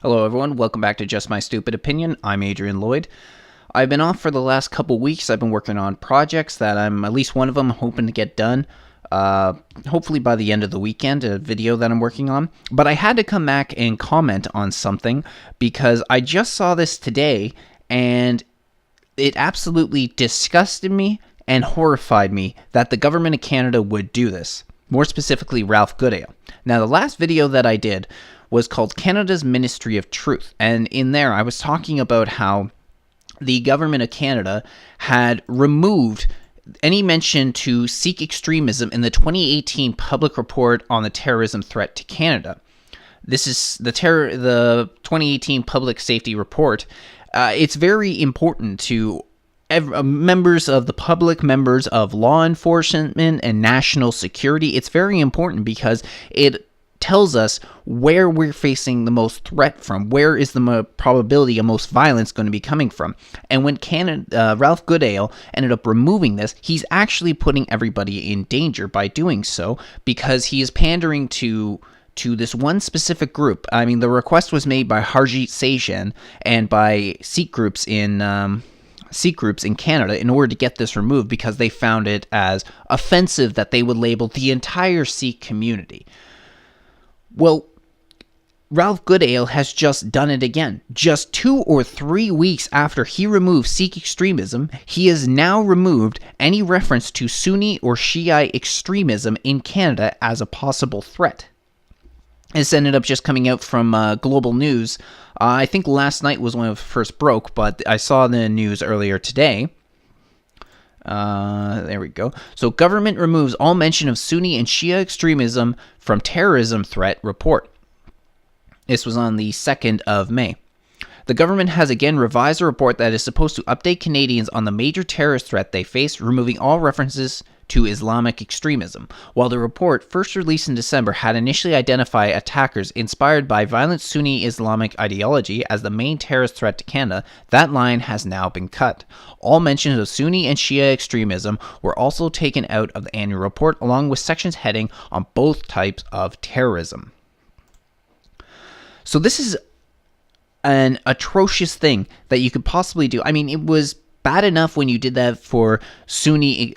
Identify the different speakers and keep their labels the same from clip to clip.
Speaker 1: Hello everyone, welcome back to Just My Stupid Opinion. I'm Adrian Lloyd. I've been off for the last couple weeks. I've been working on projects that I'm, at least one of them, hoping to get done. Hopefully by the end of the weekend, a video that I'm working on. But I had to come back and comment on something because I just saw this today and it absolutely disgusted me and horrified me that the government of Canada would do this. More specifically, Ralph Goodale. Now, the last video that I did was called Canada's Ministry of Truth. And in there, I was talking about how the government of Canada had removed any mention to Sikh extremism in the 2018 public report on the terrorism threat to Canada. This is the 2018 public safety report. It's very important to members of the public, members of law enforcement and national security. It's very important because it tells us where we're facing the most threat from, where is the probability of most violence going to be coming from. And when Ralph Goodale ended up removing this, he's actually putting everybody in danger by doing so, because he is pandering to this one specific group. I mean, the request was made by Harjit Sajjan and by Sikh groups in Canada in order to get this removed, because they found it as offensive that they would label the entire Sikh community. Well, Ralph Goodale has just done it again. Just 2 or 3 weeks after he removed Sikh extremism, he has now removed any reference to Sunni or Shia extremism in Canada as a possible threat. This ended up just coming out from Global News. I think last night was when it first broke, but I saw the news earlier today. There we go. So, government removes all mention of Sunni and Shia extremism from terrorism threat report. This was on the 2nd of May. The government has again revised a report that is supposed to update Canadians on the major terrorist threat they face, removing all references to Islamic extremism. While the report, first released in December, had initially identified attackers inspired by violent Sunni Islamic ideology as the main terrorist threat to Canada, that line has now been cut. All mentions of Sunni and Shia extremism were also taken out of the annual report, along with sections heading on both types of terrorism. So this is an atrocious thing that you could possibly do. I mean, it was bad enough when you did that for Sikh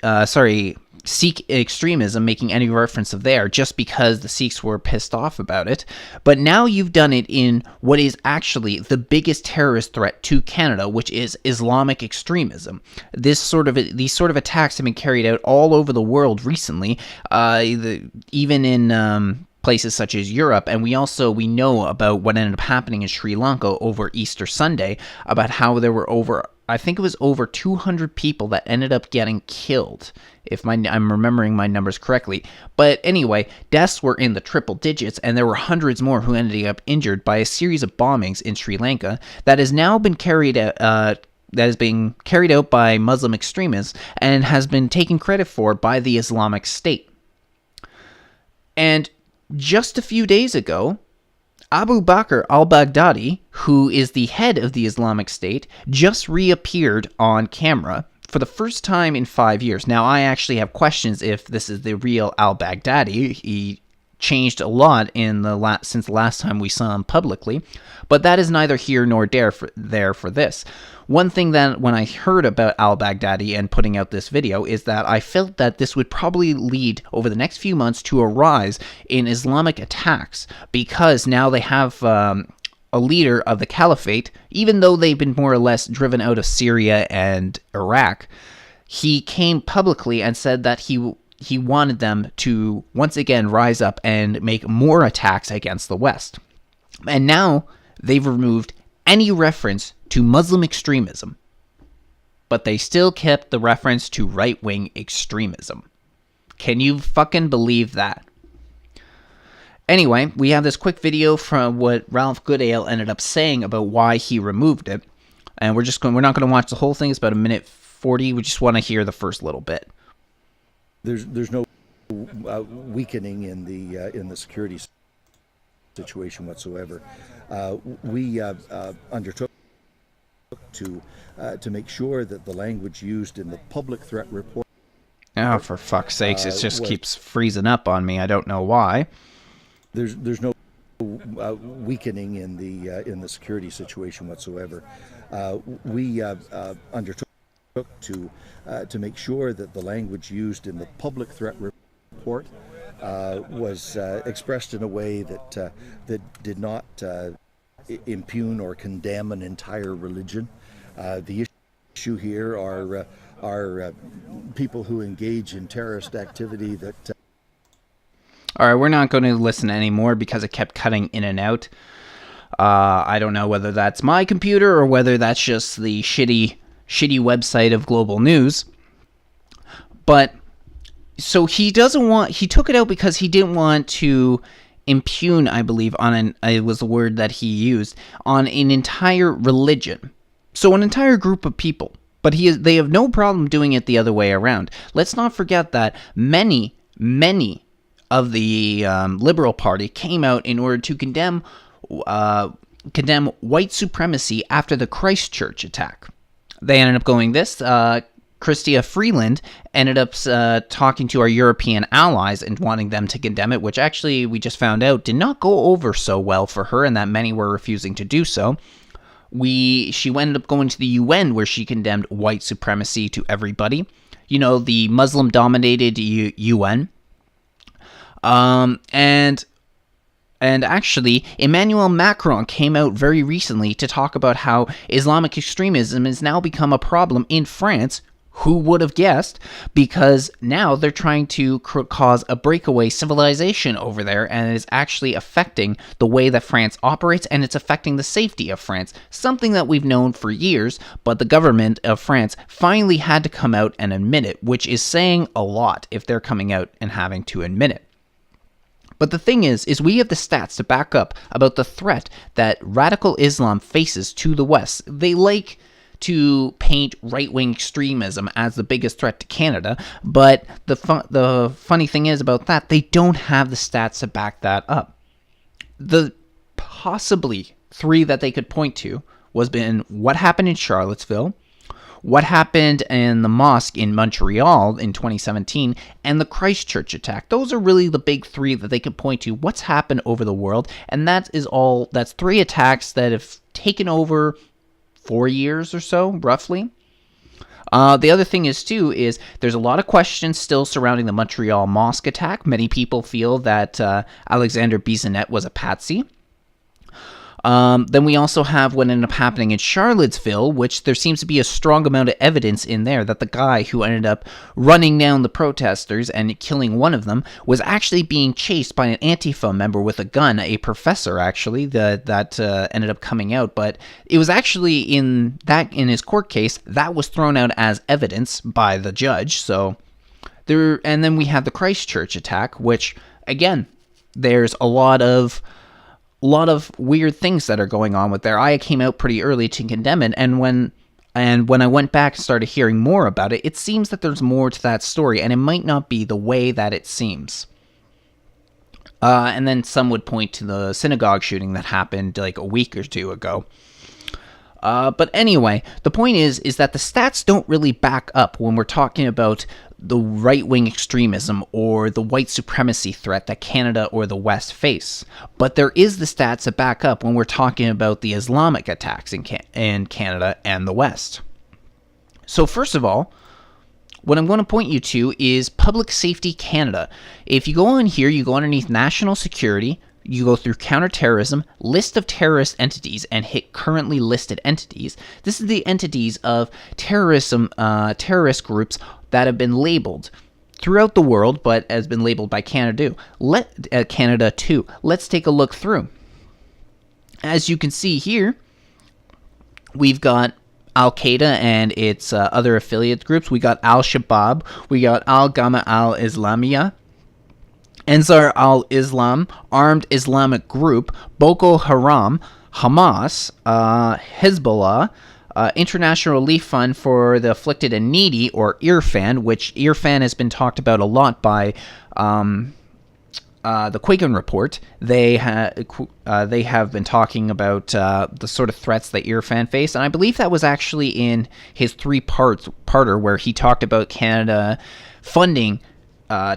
Speaker 1: extremism, making any reference of there, just because the Sikhs were pissed off about it. But now you've done it in what is actually the biggest terrorist threat to Canada, which is Islamic extremism. These sort of attacks have been carried out all over the world recently, even in places such as Europe, and we know about what ended up happening in Sri Lanka over Easter Sunday, about how there were over 200 people that ended up getting killed, if I'm remembering my numbers correctly. But anyway, deaths were in the triple digits, and there were hundreds more who ended up injured by a series of bombings in Sri Lanka that has now been carried out by Muslim extremists and has been taken credit for by the Islamic State. And just a few days ago, Abu Bakr al-Baghdadi, who is the head of the Islamic State, just reappeared on camera for the first time in 5 years. Now, I actually have questions if this is the real al-Baghdadi. He changed a lot since the last time we saw him publicly, but that is neither here nor there for this. One thing that when I heard about al-Baghdadi and putting out this video is that I felt that this would probably lead over the next few months to a rise in Islamic attacks, because now they have a leader of the caliphate. Even though they've been more or less driven out of Syria and Iraq, he came publicly and said that he wanted them to once again rise up and make more attacks against the West. And now they've removed any reference to Muslim extremism, but they still kept the reference to right-wing extremism. Can you fucking believe that? Anyway, we have this quick video from what Ralph Goodale ended up saying about why he removed it, and we're not going to watch the whole thing. It's about 1:40. We just want to hear the first little bit.
Speaker 2: There's no weakening in the security situation whatsoever. We undertook to make sure that the language used in the public threat report.
Speaker 1: Oh, for fuck's sakes! It just keeps freezing up on me. I don't know why.
Speaker 2: There's no weakening in the security situation whatsoever. We undertook to make sure that the language used in the public threat report was expressed in a way that did not impugn or condemn an entire religion. The issue here are people who engage in terrorist activity that.
Speaker 1: All right, we're not going to listen anymore because it kept cutting in and out. I don't know whether that's my computer or whether that's just the shitty website of Global News. But so he took it out because he didn't want to impugn, I believe, it was the word that he used, on an entire religion. So an entire group of people. But they have no problem doing it the other way around. Let's not forget that many of the Liberal Party came out in order to condemn white supremacy after the Christchurch attack. They ended up going this. Chrystia Freeland ended up talking to our European allies and wanting them to condemn it, which actually we just found out did not go over so well for her, and that many were refusing to do so. She ended up going to the UN, where she condemned white supremacy to everybody. You know, the Muslim-dominated UN. And actually, Emmanuel Macron came out very recently to talk about how Islamic extremism has now become a problem in France. Who would have guessed? Because now they're trying to cause a breakaway civilization over there, and it is actually affecting the way that France operates, and it's affecting the safety of France. Something that we've known for years, but the government of France finally had to come out and admit it, which is saying a lot if they're coming out and having to admit it. But the thing is we have the stats to back up about the threat that radical Islam faces to the West. They like to paint right-wing extremism as the biggest threat to Canada, but the funny thing is about that, they don't have the stats to back that up. The possibly three that they could point to was been what happened in Charlottesville, what happened in the mosque in Montreal in 2017, and the Christchurch attack. Those are really the big three that they could point to. What's happened over the world, and that's three attacks that have taken over 4 years or so, roughly. The other thing is there's a lot of questions still surrounding the Montreal mosque attack. Many people feel that Alexander Bissonnette was a patsy. Then we also have what ended up happening in Charlottesville, which there seems to be a strong amount of evidence in there that the guy who ended up running down the protesters and killing one of them was actually being chased by an Antifa member with a gun, a professor actually, that ended up coming out. But it was actually in his court case, that was thrown out as evidence by the judge. And then we have the Christchurch attack, which, again, there's a lot of weird things that are going on with there. I came out pretty early to condemn it, and when I went back and started hearing more about it, it seems that there's more to that story, and it might not be the way that it seems. And then some would point to the synagogue shooting that happened like a week or two ago. But anyway, the point is that the stats don't really back up when we're talking about the right-wing extremism or the white supremacy threat that Canada or the West face. But there is the stats that back up when we're talking about the Islamic attacks in Canada and the West. So first of all, what I'm going to point you to is Public Safety Canada. If you go on here, you go underneath National Security, you go through Counterterrorism, List of Terrorist Entities, and hit Currently Listed Entities. This is the entities of terrorist groups that have been labeled throughout the world, but has been labeled by Canada too. Let's take a look through. As you can see here, we've got Al-Qaeda and its other affiliate groups. We got Al-Shabaab, we got Al-Gama al-Islamiyah, Ansar al-Islam, Armed Islamic Group, Boko Haram, Hamas, Hezbollah, International Relief Fund for the Afflicted and Needy, or IRFAN, which IRFAN has been talked about a lot by the Quiggin Report. They have been talking about the sort of threats that IRFAN face, and I believe that was actually in his three-parter where he talked about Canada funding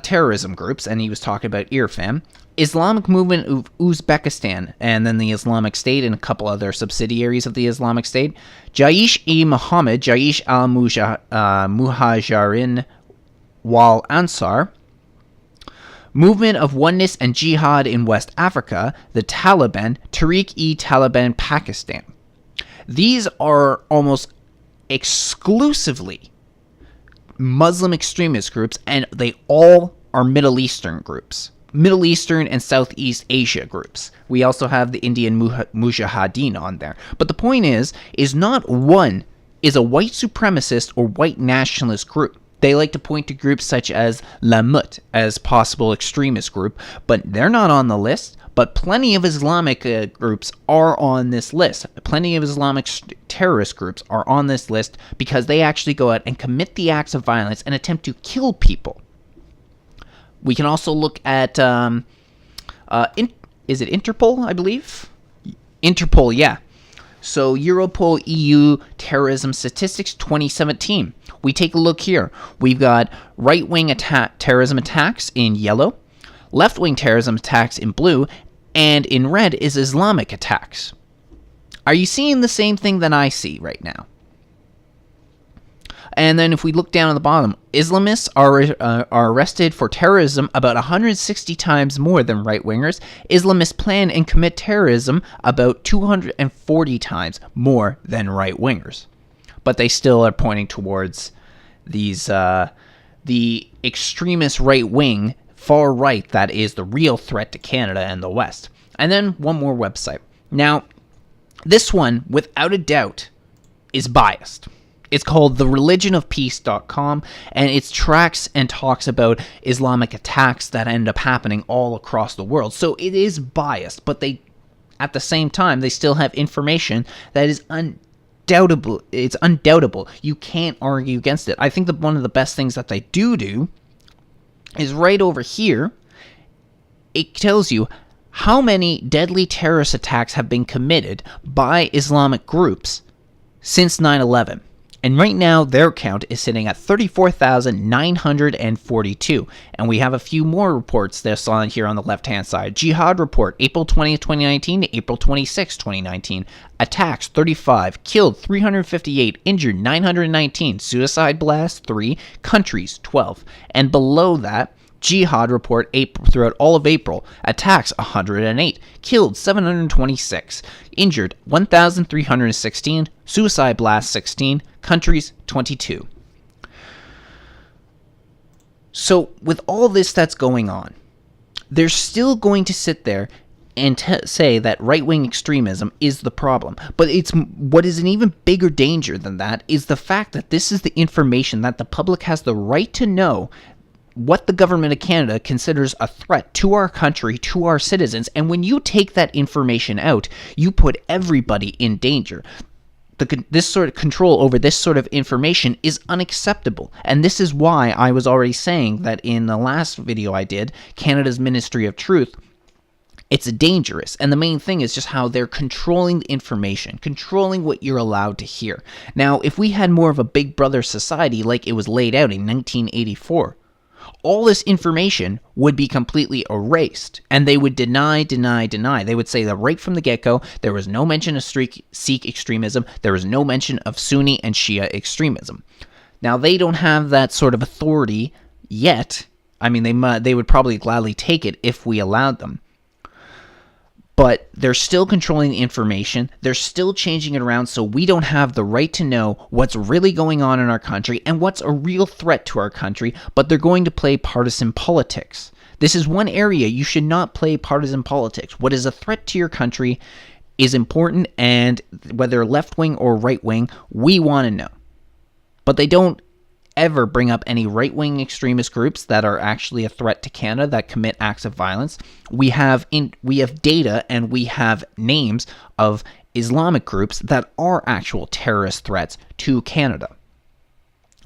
Speaker 1: terrorism groups, and he was talking about IRFAM, Islamic Movement of Uzbekistan, and then the Islamic State and a couple other subsidiaries of the Islamic State, Jaish-e-Mohammed, Jaish al-Muhajirin wal Ansar, Movement of Oneness and Jihad in West Africa, the Taliban, Tehrik-e-Taliban Pakistan. These are almost exclusively Muslim extremist groups, and they all are Middle Eastern groups. Middle Eastern and Southeast Asia groups. We also have the Indian Mujahideen on there. But the point is not one is a white supremacist or white nationalist group. They like to point to groups such as Lamut as possible extremist group, but they're not on the list. But plenty of Islamic groups are on this list. Plenty of Islamic terrorist groups are on this list because they actually go out and commit the acts of violence and attempt to kill people. We can also look at, is it Interpol, I believe? Interpol, yeah. So Europol EU Terrorism Statistics 2017. We take a look here. We've got right-wing terrorism attacks in yellow, left-wing terrorism attacks in blue, and in red is Islamic attacks. Are you seeing the same thing that I see right now? And then if we look down at the bottom, Islamists are arrested for terrorism about 160 times more than right-wingers. Islamists plan and commit terrorism about 240 times more than right-wingers. But they still are pointing towards these the extremist right-wing, far right, that is the real threat to Canada and the West. And then one more website. Now, this one, without a doubt, is biased. It's called thereligionofpeace.com, and it tracks and talks about Islamic attacks that end up happening all across the world. So it is biased, but they, at the same time, they still have information that is undoubtable. It's undoubtable. You can't argue against it. I think that one of the best things that they do is right over here. It tells you how many deadly terrorist attacks have been committed by Islamic groups since 9/11. And right now, their count is sitting at 34,942. And we have a few more reports that's on here on the left-hand side. Jihad report, April 20th, 2019 to April 26th, 2019. Attacks, 35. Killed, 358. Injured, 919. Suicide blast, 3. Countries, 12. And below that, Jihad report throughout all of April. Attacks 108. Killed 726. Injured 1,316. Suicide blast 16. Countries 22. So with all this that's going on, they're still going to sit there and say that right-wing extremism is the problem. But it's what is an even bigger danger than that is the fact that this is the information that the public has the right to know what the government of Canada considers a threat to our country, to our citizens. And when you take that information out, you put everybody in danger. This sort of control over this sort of information is unacceptable. And this is why I was already saying that in the last video I did, Canada's Ministry of Truth, it's dangerous. And the main thing is just how they're controlling the information, controlling what you're allowed to hear. Now, if we had more of a Big Brother society like it was laid out in 1984, all this information would be completely erased, and they would deny. They would say that right from the get-go, there was no mention of Sikh extremism, there was no mention of Sunni and Shia extremism. Now, they don't have that sort of authority yet. I mean, they would probably gladly take it if we allowed them. But they're still controlling the information. They're still changing it around so we don't have the right to know what's really going on in our country and what's a real threat to our country, but they're going to play partisan politics. This is one area you should not play partisan politics. What is a threat to your country is important, and whether left-wing or right-wing, we want to know. But they don't ever bring up any right-wing extremist groups that are actually a threat to Canada that commit acts of violence. We have data and we have names of Islamic groups that are actual terrorist threats to Canada.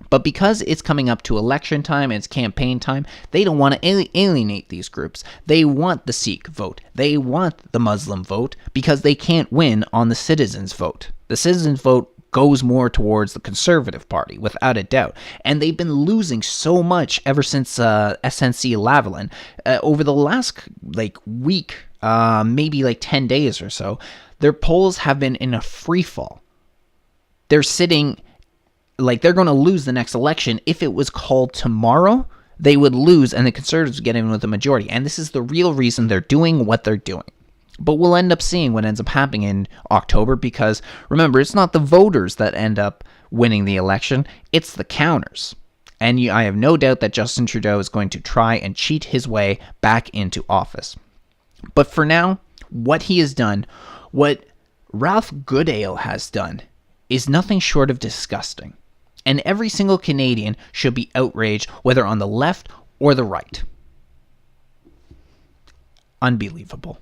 Speaker 1: But because it's coming up to election time and it's campaign time, they don't want to alienate these groups. They want the Sikh vote. They want the Muslim vote because they can't win on the citizens' vote. The citizens' vote goes more towards the Conservative Party, without a doubt. And they've been losing so much ever since SNC Lavalin. Over the last week, maybe 10 days or so, their polls have been in a free fall. They're sitting they're going to lose the next election. If it was called tomorrow, they would lose and the Conservatives would get in with the majority. And this is the real reason they're doing what they're doing. But we'll end up seeing what ends up happening in October, because remember, it's not the voters that end up winning the election, it's the counters. And I have no doubt that Justin Trudeau is going to try and cheat his way back into office. But for now, what he has done, what Ralph Goodale has done, is nothing short of disgusting. And every single Canadian should be outraged, whether on the left or the right. Unbelievable.